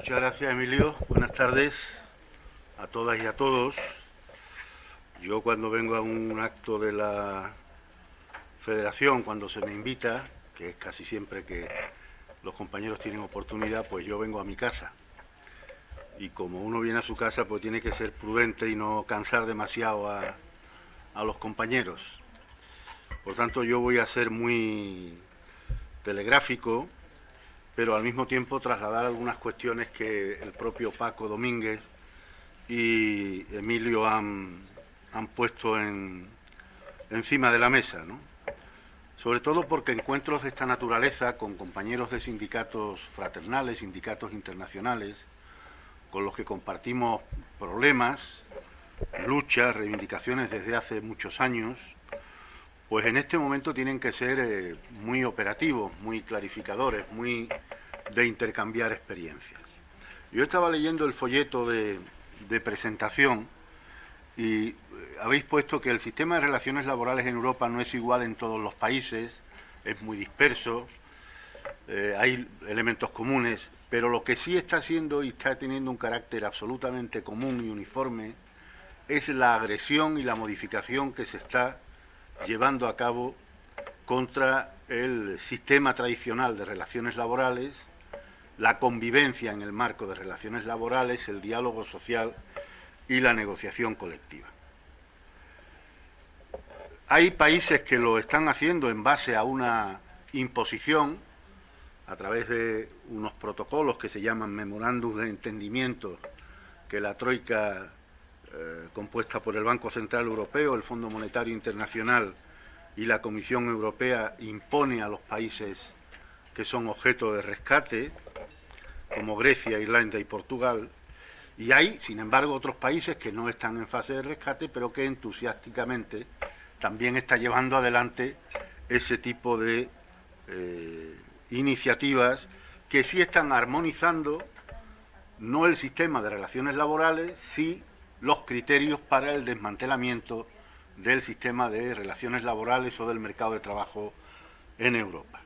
Muchas gracias, Emilio. Buenas tardes a todas y a todos. Yo cuando vengo a un acto de la Federación, cuando se me invita, que es casi siempre que los compañeros tienen oportunidad, pues yo vengo a mi casa. Y como uno viene a su casa, pues tiene que ser prudente y no cansar demasiado a los compañeros. Por tanto, yo voy a ser muy telegráfico, pero al mismo tiempo trasladar algunas cuestiones que el propio Paco Domínguez y Emilio han puesto encima de la mesa, ¿no? Sobre todo porque encuentros de esta naturaleza con compañeros de sindicatos fraternales, sindicatos internacionales, con los que compartimos problemas, luchas, reivindicaciones desde hace muchos años, pues en este momento tienen que ser muy operativos, muy clarificadores, muy de intercambiar experiencias. Yo estaba leyendo el folleto de presentación y habéis puesto que el sistema de relaciones laborales en Europa no es igual en todos los países, es muy disperso, hay elementos comunes, pero lo que sí está siendo y está teniendo un carácter absolutamente común y uniforme es la agresión y la modificación que se está llevando a cabo contra el sistema tradicional de relaciones laborales, la convivencia en el marco de relaciones laborales, el diálogo social y la negociación colectiva. Hay países que lo están haciendo en base a una imposición, a través de unos protocolos que se llaman memorándum de entendimiento, que la Troika, compuesta por el Banco Central Europeo, el Fondo Monetario Internacional y la Comisión Europea, impone a los países que son objeto de rescate, como Grecia, Irlanda y Portugal, y hay, sin embargo, otros países que no están en fase de rescate, pero que entusiásticamente también está llevando adelante ese tipo de iniciativas que sí están armonizando no el sistema de relaciones laborales, sí los criterios para el desmantelamiento del sistema de relaciones laborales o del mercado de trabajo en Europa.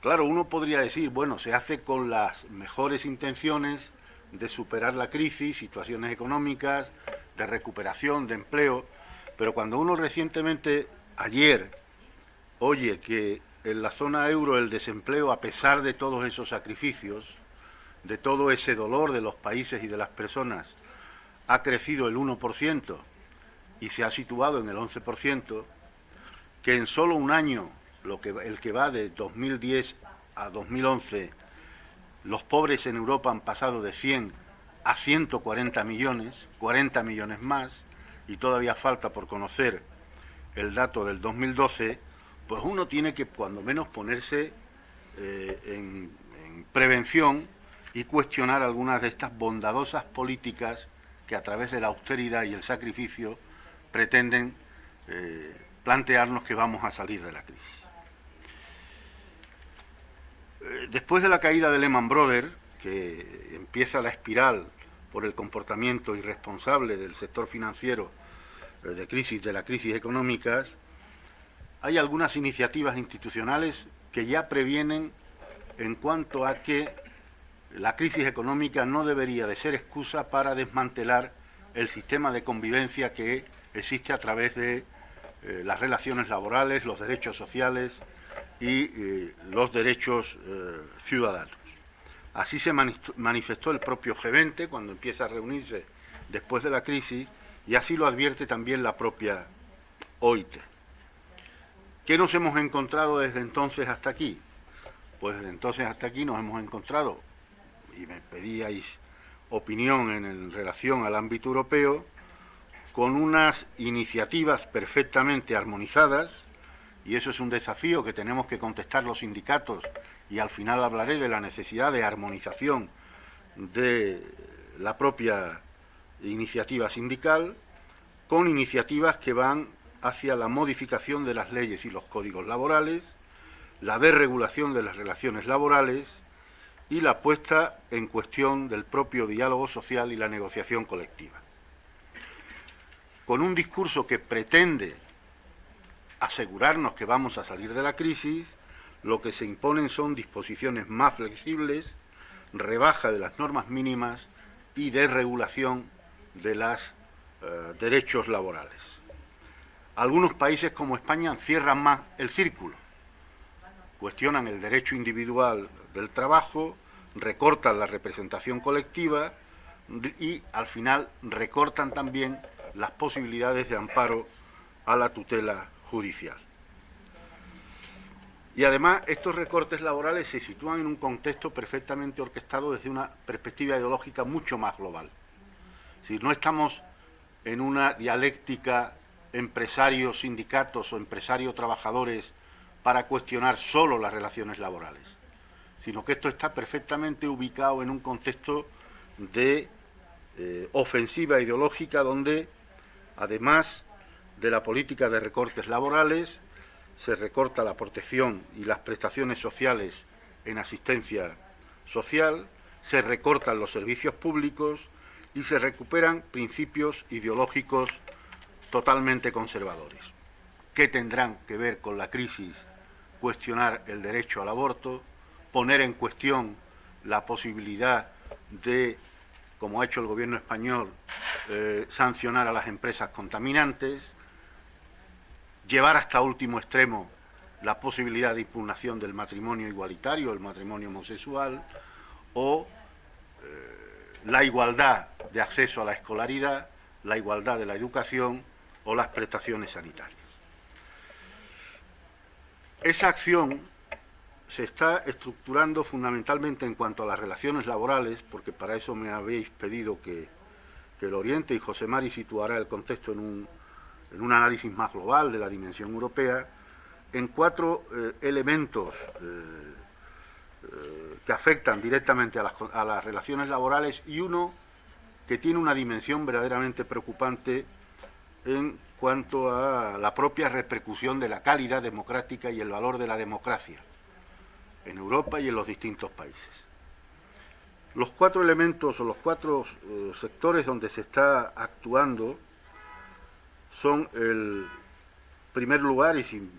Claro, uno podría decir, bueno, se hace con las mejores intenciones de superar la crisis, situaciones económicas, de recuperación, de empleo, pero cuando uno recientemente, ayer, oye que en la zona euro el desempleo, a pesar de todos esos sacrificios, de todo ese dolor de los países y de las personas, ha crecido el 1% y se ha situado en el 11%, que en solo un año, el que va de 2010 a 2011, los pobres en Europa han pasado de 100 a 140 millones, 40 millones más, y todavía falta por conocer el dato del 2012, pues uno tiene que cuando menos ponerse en prevención y cuestionar algunas de estas bondadosas políticas que a través de la austeridad y el sacrificio pretenden plantearnos que vamos a salir de la crisis. Después de la caída de Lehman Brothers, que empieza la espiral por el comportamiento irresponsable del sector financiero de la crisis económica, hay algunas iniciativas institucionales que ya previenen en cuanto a que la crisis económica no debería de ser excusa para desmantelar el sistema de convivencia que existe a través de las relaciones laborales, los derechos sociales y los derechos ciudadanos. Así se manifestó el propio G20 cuando empieza a reunirse después de la crisis, y así lo advierte también la propia OIT. ¿Qué nos hemos encontrado desde entonces hasta aquí? Pues desde entonces hasta aquí nos hemos encontrado, y me pedíais opinión en relación al ámbito europeo, con unas iniciativas perfectamente armonizadas, y eso es un desafío que tenemos que contestar los sindicatos, y al final hablaré de la necesidad de armonización de la propia iniciativa sindical, con iniciativas que van hacia la modificación de las leyes y los códigos laborales, la desregulación de las relaciones laborales y la puesta en cuestión del propio diálogo social y la negociación colectiva. Con un discurso que pretende asegurarnos que vamos a salir de la crisis, lo que se imponen son disposiciones más flexibles, rebaja de las normas mínimas y desregulación de los derechos laborales. Algunos países como España cierran más el círculo, cuestionan el derecho individual del trabajo, recortan la representación colectiva y al final recortan también las posibilidades de amparo a la tutela judicial. Y además estos recortes laborales se sitúan en un contexto perfectamente orquestado desde una perspectiva ideológica mucho más global. Si no estamos en una dialéctica empresarios, sindicatos o empresarios trabajadores para cuestionar solo las relaciones laborales, sino que esto está perfectamente ubicado en un contexto de ofensiva ideológica donde, además de la política de recortes laborales, se recorta la protección y las prestaciones sociales en asistencia social, se recortan los servicios públicos y se recuperan principios ideológicos totalmente conservadores, que tendrán que ver con la crisis, cuestionar el derecho al aborto, poner en cuestión la posibilidad de, como ha hecho el gobierno español, sancionar a las empresas contaminantes, llevar hasta último extremo la posibilidad de impugnación del matrimonio igualitario, el matrimonio homosexual, o la igualdad de acceso a la escolaridad, la igualdad de la educación o las prestaciones sanitarias. Esa acción se está estructurando fundamentalmente en cuanto a las relaciones laborales, porque para eso me habéis pedido que lo oriente, y José Mari situará el contexto en un análisis más global de la dimensión europea, en cuatro elementos que afectan directamente a las relaciones laborales, y uno que tiene una dimensión verdaderamente preocupante en cuanto a la propia repercusión de la calidad democrática y el valor de la democracia en Europa y en los distintos países. Los cuatro elementos o los cuatro sectores donde se está actuando son, el primer lugar, y sin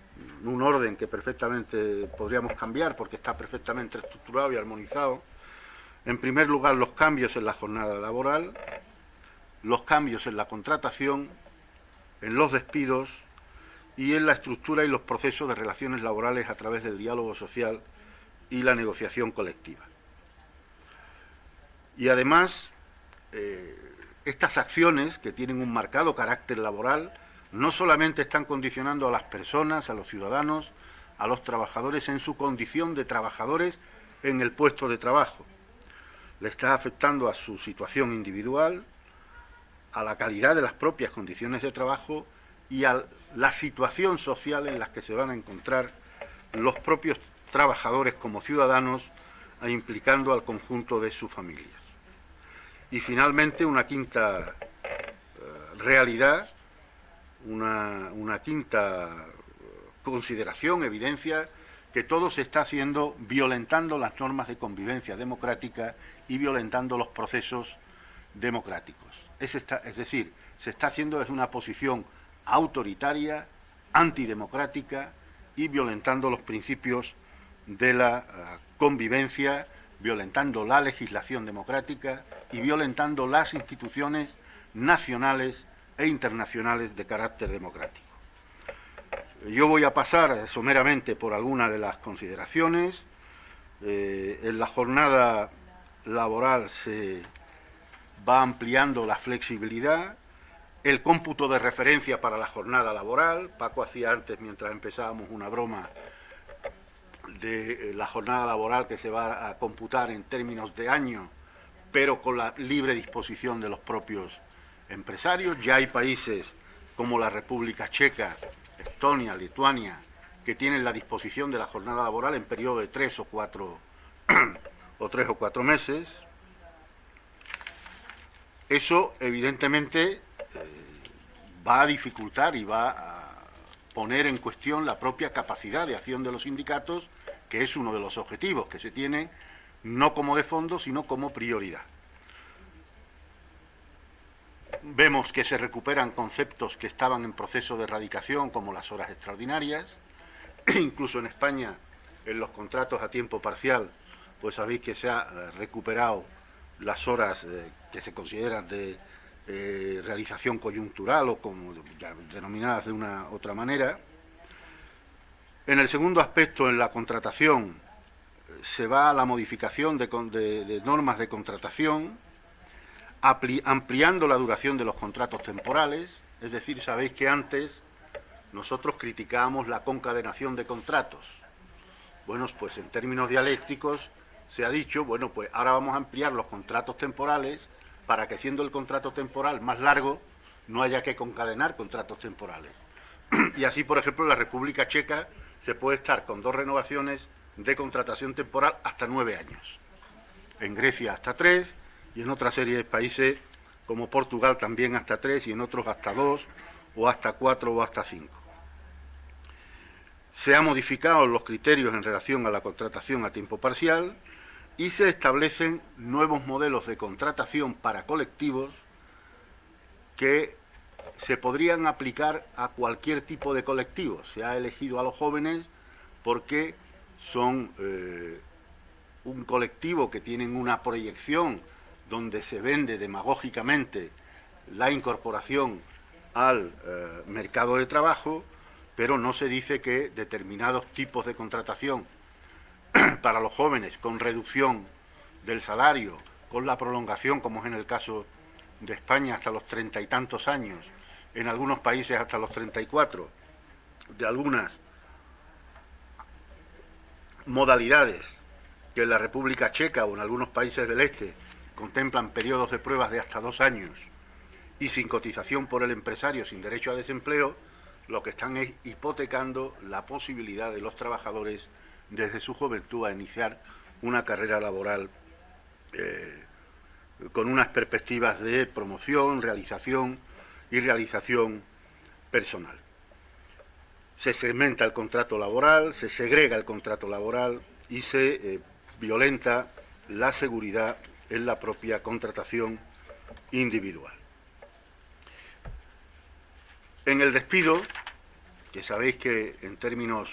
un orden que perfectamente podríamos cambiar porque está perfectamente estructurado y armonizado, en primer lugar los cambios en la jornada laboral, los cambios en la contratación, en los despidos y en la estructura y los procesos de relaciones laborales a través del diálogo social y la negociación colectiva. Y además, estas acciones, que tienen un marcado carácter laboral, no solamente están condicionando a las personas, a los ciudadanos, a los trabajadores en su condición de trabajadores en el puesto de trabajo. Le está afectando a su situación individual, a la calidad de las propias condiciones de trabajo y a la situación social en la que se van a encontrar los propios trabajadores como ciudadanos, implicando al conjunto de sus familias. Y finalmente una quinta realidad, una quinta consideración, evidencia, que todo se está haciendo violentando las normas de convivencia democrática y violentando los procesos democráticos. Es decir, se está haciendo desde una posición autoritaria, antidemocrática y violentando los principios de la convivencia, violentando la legislación democrática y violentando las instituciones nacionales e internacionales de carácter democrático. Yo voy a pasar someramente por algunas de las consideraciones. En la jornada laboral se va ampliando la flexibilidad, el cómputo de referencia para la jornada laboral. Paco hacía antes, mientras empezábamos, una broma de la jornada laboral que se va a computar en términos de año, pero con la libre disposición de los propios empresarios. Ya hay países como la República Checa, Estonia, Lituania, que tienen la disposición de la jornada laboral en periodo de 3 o 4 meses. Eso, evidentemente, va a dificultar y va a poner en cuestión la propia capacidad de acción de los sindicatos, que es uno de los objetivos que se tienen, no como de fondo, sino como prioridad. Vemos que se recuperan conceptos que estaban en proceso de erradicación, como las horas extraordinarias. Incluso en España, en los contratos a tiempo parcial, pues sabéis que se ha recuperado las horas que se consideran de realización coyuntural o como ya denominadas de una otra manera. En el segundo aspecto, en la contratación, se va a la modificación de normas de contratación, ampliando la duración de los contratos temporales. Es decir, sabéis que antes nosotros criticábamos la concadenación de contratos. Bueno, pues en términos dialécticos se ha dicho, bueno, pues ahora vamos a ampliar los contratos temporales para que, siendo el contrato temporal más largo, no haya que concadenar contratos temporales. Y así, por ejemplo, en la República Checa se puede estar con 2 renovaciones de contratación temporal hasta 9 años. En Grecia hasta 3 y en otra serie de países como Portugal también hasta 3 y en otros hasta 2 o hasta 4 o hasta 5. Se han modificado los criterios en relación a la contratación a tiempo parcial y se establecen nuevos modelos de contratación para colectivos que se podrían aplicar a cualquier tipo de colectivo. Se ha elegido a los jóvenes porque son un colectivo que tienen una proyección donde se vende demagógicamente la incorporación al mercado de trabajo, pero no se dice que determinados tipos de contratación para los jóvenes, con reducción del salario, con la prolongación, como es en el caso de España, hasta los 30 y tantos años, en algunos países hasta los 34, de algunas modalidades que en la República Checa o en algunos países del este contemplan periodos de pruebas de hasta 2 años y sin cotización por el empresario, sin derecho a desempleo, lo que están es hipotecando la posibilidad de los trabajadores desde su juventud a iniciar una carrera laboral con unas perspectivas de promoción, realización y realización personal. Se segmenta el contrato laboral, se segrega el contrato laboral y se violenta la seguridad en la propia contratación individual. En el despido, que sabéis que en términos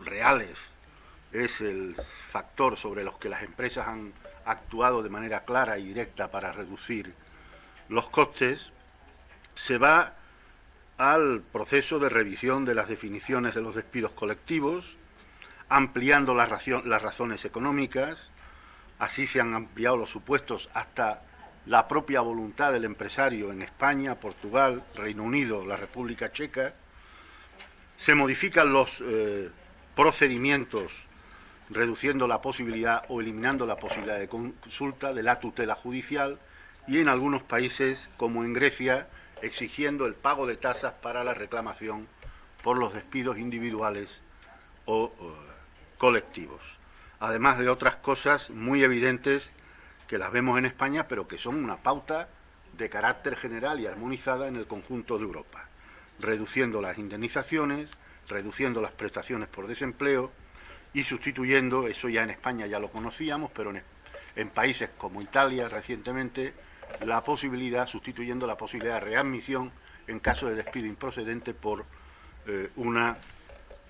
reales es el factor sobre los que las empresas han actuado de manera clara y directa para reducir los costes, se va al proceso de revisión de las definiciones de los despidos colectivos, ampliando las razones económicas. Así se han ampliado los supuestos hasta la propia voluntad del empresario en España, Portugal, Reino Unido, la República Checa. Se modifican los procedimientos, reduciendo la posibilidad o eliminando la posibilidad de consulta de la tutela judicial y en algunos países, como en Grecia, exigiendo el pago de tasas para la reclamación por los despidos individuales o colectivos. Además de otras cosas muy evidentes que las vemos en España, pero que son una pauta de carácter general y armonizada en el conjunto de Europa, reduciendo las indemnizaciones, reduciendo las prestaciones por desempleo y sustituyendo, eso ya en España ya lo conocíamos, pero en países como Italia recientemente, sustituyendo la posibilidad de readmisión en caso de despido improcedente por una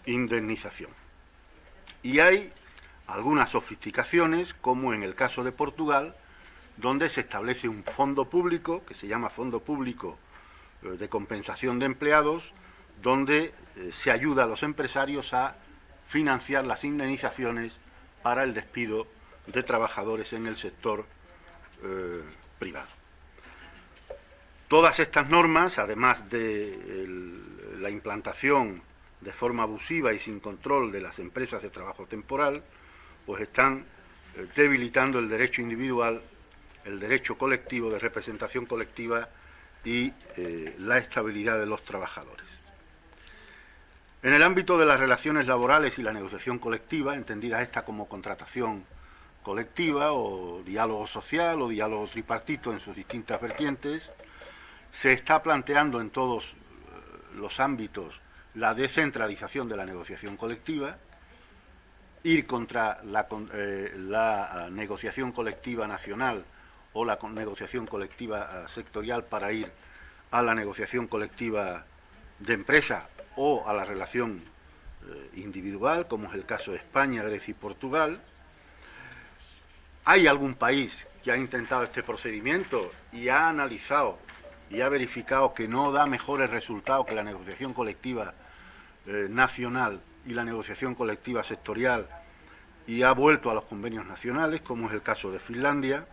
indemnización. Y hay algunas sofisticaciones, como en el caso de Portugal, donde se establece un fondo público, que se llama Fondo Público de Compensación de Empleados, donde se ayuda a los empresarios a financiar las indemnizaciones para el despido de trabajadores en el sector privado. Todas estas normas, además de la implantación de forma abusiva y sin control de las empresas de trabajo temporal, pues están debilitando el derecho individual, el derecho colectivo de representación colectiva y la estabilidad de los trabajadores. En el ámbito de las relaciones laborales y la negociación colectiva, entendida esta como contratación colectiva o diálogo social o diálogo tripartito en sus distintas vertientes, se está planteando en todos los ámbitos la descentralización de la negociación colectiva, ir contra la negociación colectiva nacional o la negociación colectiva sectorial para ir a la negociación colectiva de empresa o a la relación individual, como es el caso de España, Grecia y Portugal. ¿Hay algún país que ha intentado este procedimiento y ha analizado y ha verificado que no da mejores resultados que la negociación colectiva nacional y la negociación colectiva sectorial y ha vuelto a los convenios nacionales, como es el caso de Finlandia,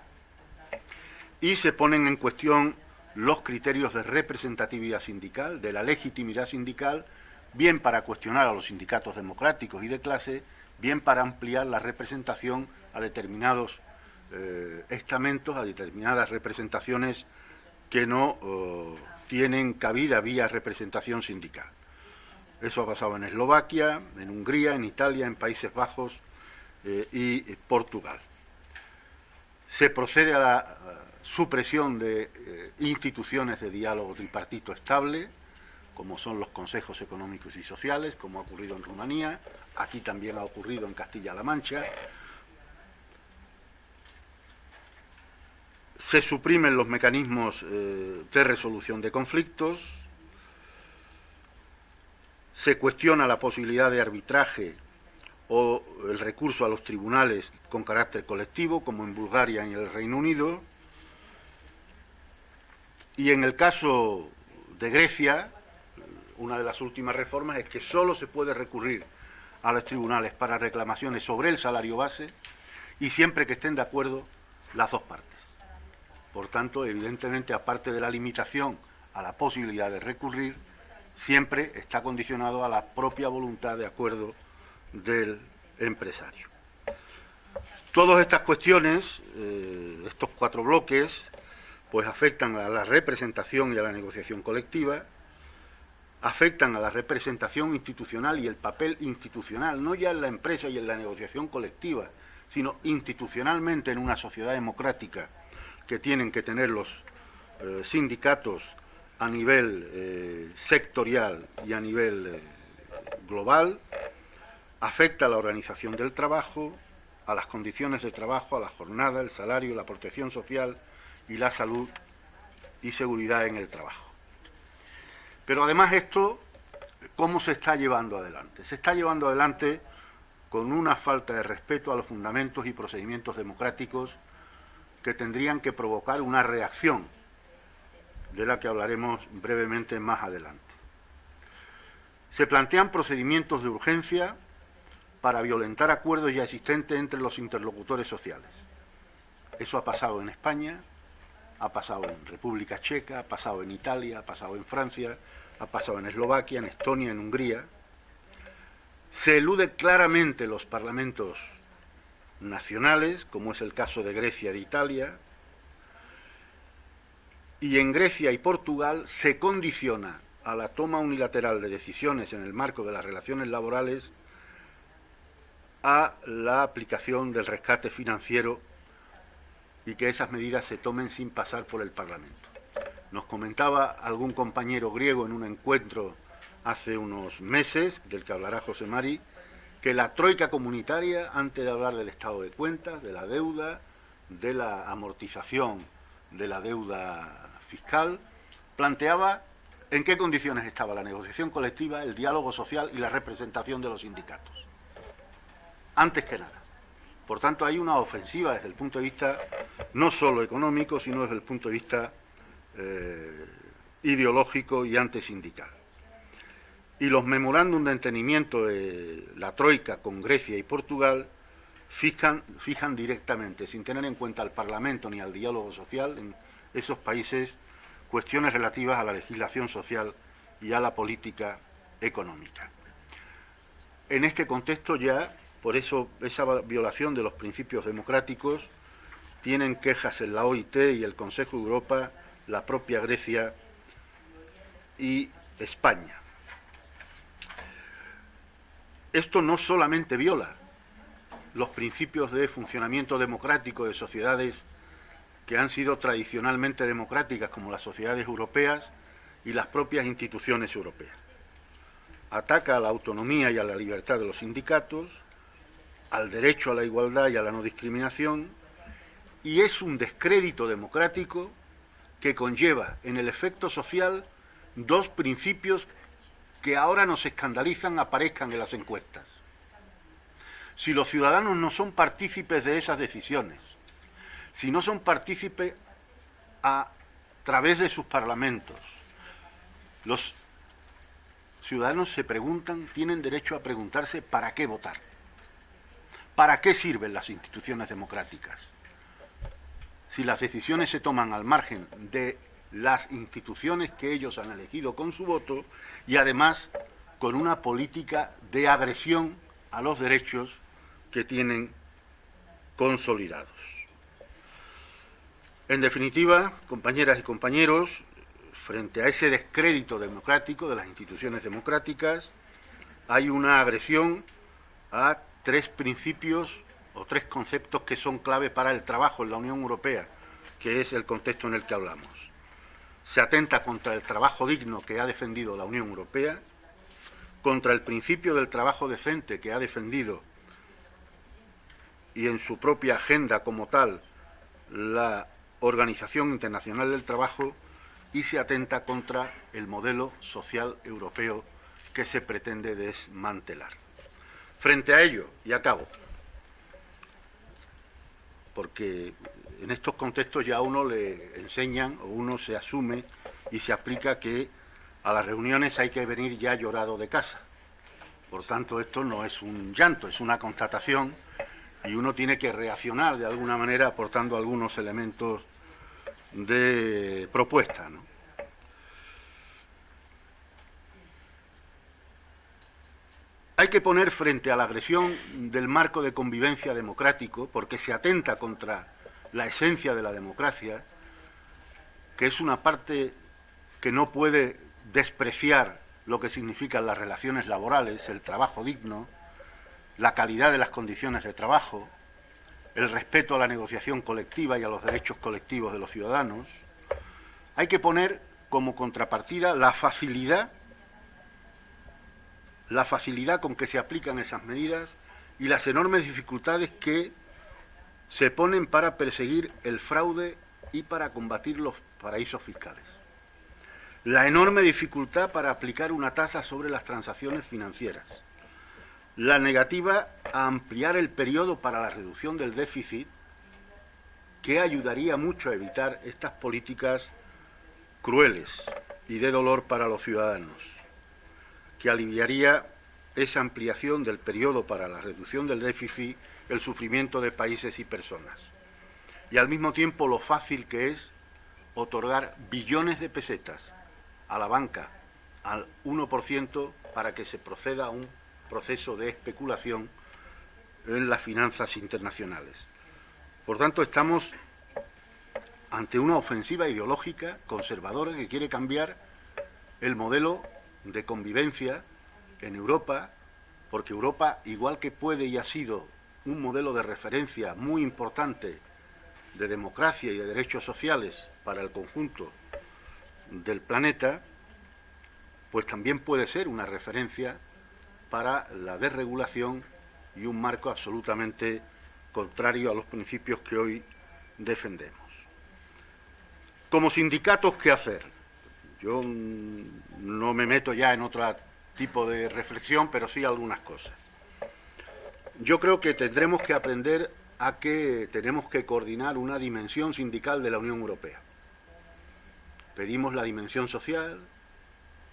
y se ponen en cuestión los criterios de representatividad sindical, de la legitimidad sindical, bien para cuestionar a los sindicatos democráticos y de clase, bien para ampliar la representación a determinados estamentos, a determinadas representaciones que no tienen cabida vía representación sindical. Eso ha pasado en Eslovaquia, en Hungría, en Italia, en Países Bajos y Portugal. Se procede a la supresión de instituciones de diálogo tripartito estable, como son los consejos económicos y sociales, como ha ocurrido en Rumanía, aquí también ha ocurrido en Castilla-La Mancha. Se suprimen los mecanismos de resolución de conflictos, se cuestiona la posibilidad de arbitraje o el recurso a los tribunales con carácter colectivo, como en Bulgaria y en el Reino Unido, y en el caso de Grecia, una de las últimas reformas es que solo se puede recurrir a los tribunales para reclamaciones sobre el salario base y siempre que estén de acuerdo las dos partes. Por tanto, evidentemente, aparte de la limitación a la posibilidad de recurrir, siempre está condicionado a la propia voluntad de acuerdo del empresario. Todas estas cuestiones, estos cuatro bloques, pues afectan a la representación y a la negociación colectiva, afectan a la representación institucional y el papel institucional, no ya en la empresa y en la negociación colectiva, sino institucionalmente en una sociedad democrática que tienen que tener los sindicatos a nivel sectorial y a nivel global, afecta a la organización del trabajo, a las condiciones de trabajo, a la jornada, el salario, la protección social y la salud y seguridad en el trabajo. Pero además esto, ¿cómo se está llevando adelante? Se está llevando adelante con una falta de respeto a los fundamentos y procedimientos democráticos que tendrían que provocar una reacción, de la que hablaremos brevemente más adelante. Se plantean procedimientos de urgencia para violentar acuerdos ya existentes entre los interlocutores sociales. Eso ha pasado en España, ha pasado en República Checa, ha pasado en Italia, ha pasado en Francia, ha pasado en Eslovaquia, en Estonia, en Hungría. Se elude claramente los parlamentos nacionales, como es el caso de Grecia y de Italia, y en Grecia y Portugal se condiciona a la toma unilateral de decisiones en el marco de las relaciones laborales a la aplicación del rescate financiero y que esas medidas se tomen sin pasar por el Parlamento. Nos comentaba algún compañero griego en un encuentro hace unos meses, del que hablará José Mari, que la troika comunitaria, antes de hablar del estado de cuentas, de la deuda, de la amortización de la deuda fiscal, planteaba en qué condiciones estaba la negociación colectiva, el diálogo social y la representación de los sindicatos. Antes que nada. Por tanto, hay una ofensiva desde el punto de vista no solo económico, sino desde el punto de vista ideológico y antisindical. Y los memorándum de entendimiento de la Troika con Grecia y Portugal fijan directamente, sin tener en cuenta al Parlamento ni al diálogo social en esos países, cuestiones relativas a la legislación social y a la política económica. En este contexto ya, por eso, esa violación de los principios democráticos, tienen quejas en la OIT y el Consejo de Europa, la propia Grecia y España. Esto no solamente viola los principios de funcionamiento democrático de sociedades que han sido tradicionalmente democráticas, como las sociedades europeas y las propias instituciones europeas. Ataca a la autonomía y a la libertad de los sindicatos, al derecho a la igualdad y a la no discriminación, y es un descrédito democrático que conlleva en el efecto social dos principios que ahora nos escandalizan aparezcan en las encuestas. Si los ciudadanos no son partícipes de esas decisiones, si no son partícipes a través de sus parlamentos. Los ciudadanos se preguntan, tienen derecho a preguntarse ¿para qué votar? ¿Para qué sirven las instituciones democráticas? Si las decisiones se toman al margen de las instituciones que ellos han elegido con su voto y además con una política de agresión a los derechos que tienen consolidados. En definitiva, compañeras y compañeros, frente a ese descrédito democrático de las instituciones democráticas, hay una agresión a tres principios o tres conceptos que son clave para el trabajo en la Unión Europea, que es el contexto en el que hablamos. Se atenta contra el trabajo digno que ha defendido la Unión Europea, contra el principio del trabajo decente que ha defendido y en su propia agenda como tal la Organización Internacional del Trabajo, y se atenta contra el modelo social europeo que se pretende desmantelar. Frente a ello, y acabo, porque en estos contextos ya a uno le enseñan o uno se asume y se aplica que a las reuniones hay que venir ya llorado de casa. Por tanto, esto no es un llanto, es una constatación y uno tiene que reaccionar de alguna manera aportando algunos elementos de propuesta, ¿no? Hay que poner frente a la agresión del marco de convivencia democrático, porque se atenta contra la esencia de la democracia, que es una parte que no puede despreciar lo que significan las relaciones laborales, el trabajo digno, la calidad de las condiciones de trabajo, el respeto a la negociación colectiva y a los derechos colectivos de los ciudadanos. Hay que poner como contrapartida la facilidad con que se aplican esas medidas y las enormes dificultades que se ponen para perseguir el fraude y para combatir los paraísos fiscales. La enorme dificultad para aplicar una tasa sobre las transacciones financieras. La negativa a ampliar el periodo para la reducción del déficit, que ayudaría mucho a evitar estas políticas crueles y de dolor para los ciudadanos, que aliviaría esa ampliación del periodo para la reducción del déficit, el sufrimiento de países y personas. Y al mismo tiempo lo fácil que es otorgar billones de pesetas a la banca, al 1%, para que se proceda a un proceso de especulación en las finanzas internacionales. Por tanto, estamos ante una ofensiva ideológica conservadora que quiere cambiar el modelo de convivencia en Europa, porque Europa, igual que puede y ha sido un modelo de referencia muy importante de democracia y de derechos sociales para el conjunto del planeta, pues también puede ser una referencia para la desregulación y un marco absolutamente contrario a los principios que hoy defendemos. Como sindicatos, ¿qué hacer? Yo no me meto ya en otro tipo de reflexión, pero sí algunas cosas. Yo creo que tendremos que aprender a que tenemos que coordinar una dimensión sindical de la Unión Europea. Pedimos la dimensión social,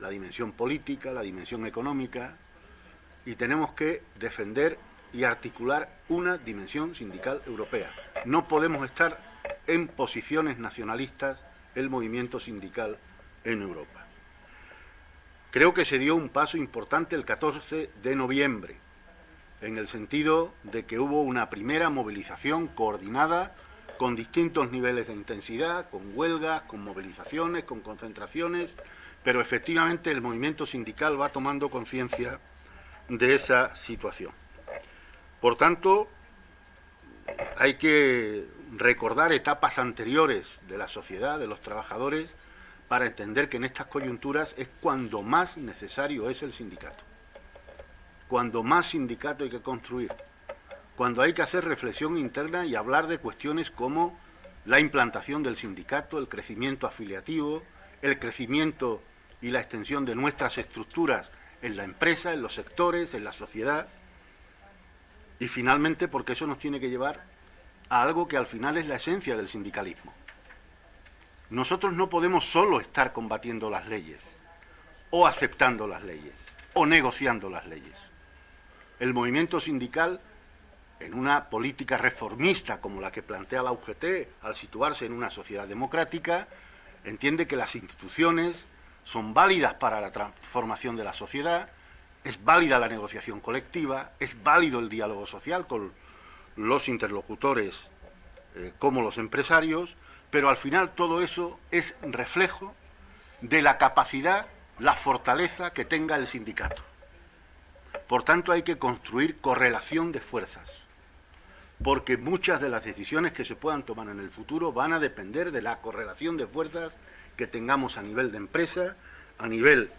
la dimensión política, la dimensión económica, y tenemos que defender y articular una dimensión sindical europea. No podemos estar en posiciones nacionalistas el movimiento sindical en Europa. Creo que se dio un paso importante el 14 de noviembre, en el sentido de que hubo una primera movilización coordinada con distintos niveles de intensidad, con huelgas, con movilizaciones, con concentraciones, pero efectivamente el movimiento sindical va tomando conciencia de esa situación. Por tanto, hay que recordar etapas anteriores de la sociedad, de los trabajadores, para entender que en estas coyunturas es cuando más necesario es el sindicato, cuando más sindicato hay que construir, cuando hay que hacer reflexión interna y hablar de cuestiones como la implantación del sindicato, el crecimiento afiliativo, el crecimiento y la extensión de nuestras estructuras en la empresa, en los sectores, en la sociedad, y finalmente porque eso nos tiene que llevar a algo que al final es la esencia del sindicalismo. Nosotros no podemos solo estar combatiendo las leyes, o aceptando las leyes, o negociando las leyes. El movimiento sindical, en una política reformista como la que plantea la UGT, al situarse en una sociedad democrática, entiende que las instituciones son válidas para la transformación de la sociedad, es válida la negociación colectiva, es válido el diálogo social con los interlocutores como los empresarios, pero al final todo eso es reflejo de la capacidad, la fortaleza que tenga el sindicato. Por tanto, hay que construir correlación de fuerzas, porque muchas de las decisiones que se puedan tomar en el futuro van a depender de la correlación de fuerzas que tengamos a nivel de empresa, a nivel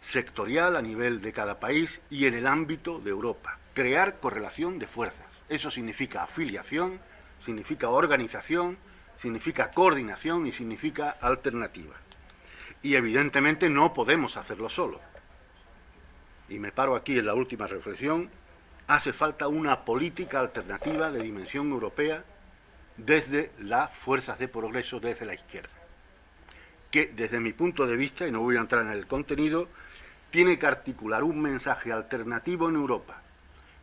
sectorial, a nivel de cada país y en el ámbito de Europa. Crear correlación de fuerzas. Eso significa afiliación, significa organización, significa coordinación y significa alternativa. Y evidentemente no podemos hacerlo solo. Y me paro aquí en la última reflexión. Hace falta una política alternativa de dimensión europea desde las fuerzas de progreso, desde la izquierda, que desde mi punto de vista, y no voy a entrar en el contenido, tiene que articular un mensaje alternativo en Europa,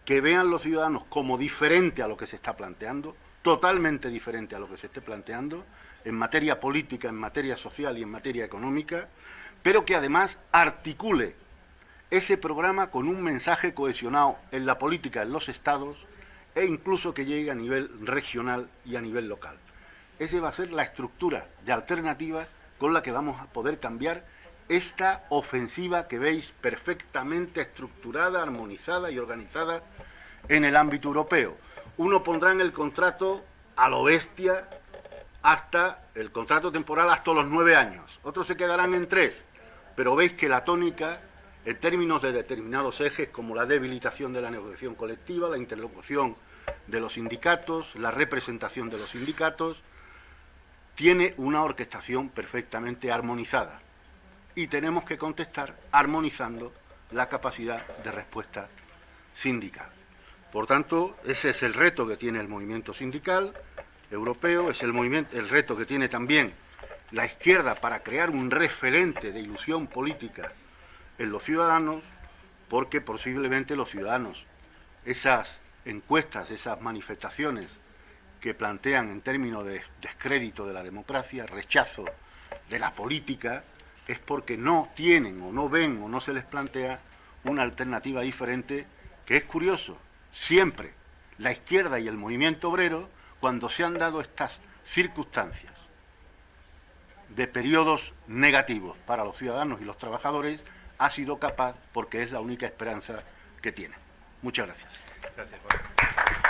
que vean los ciudadanos como diferente a lo que se está planteando, totalmente diferente a lo que se esté planteando, en materia política, en materia social y en materia económica, pero que además articule ese programa con un mensaje cohesionado en la política, en los estados, e incluso que llegue a nivel regional y a nivel local. Esa va a ser la estructura de alternativa con la que vamos a poder cambiar esta ofensiva que veis perfectamente estructurada, armonizada y organizada en el ámbito europeo. Uno pondrá en el contrato a lo bestia hasta el contrato temporal hasta los 9 años, otros se quedarán en 3, pero veis que la tónica, en términos de determinados ejes como la debilitación de la negociación colectiva, la interlocución de los sindicatos, la representación de los sindicatos, tiene una orquestación perfectamente armonizada. Y tenemos que contestar armonizando la capacidad de respuesta sindical. Por tanto, ese es el reto que tiene el movimiento sindical europeo, es el reto que tiene también la izquierda para crear un referente de ilusión política en los ciudadanos, porque posiblemente los ciudadanos, esas encuestas, esas manifestaciones que plantean en términos de descrédito de la democracia, rechazo de la política, es porque no tienen o no ven o no se les plantea una alternativa diferente, que es curioso, siempre la izquierda y el movimiento obrero, cuando se han dado estas circunstancias de periodos negativos para los ciudadanos y los trabajadores, ha sido capaz, porque es la única esperanza que tiene. Muchas gracias. Gracias, Juan.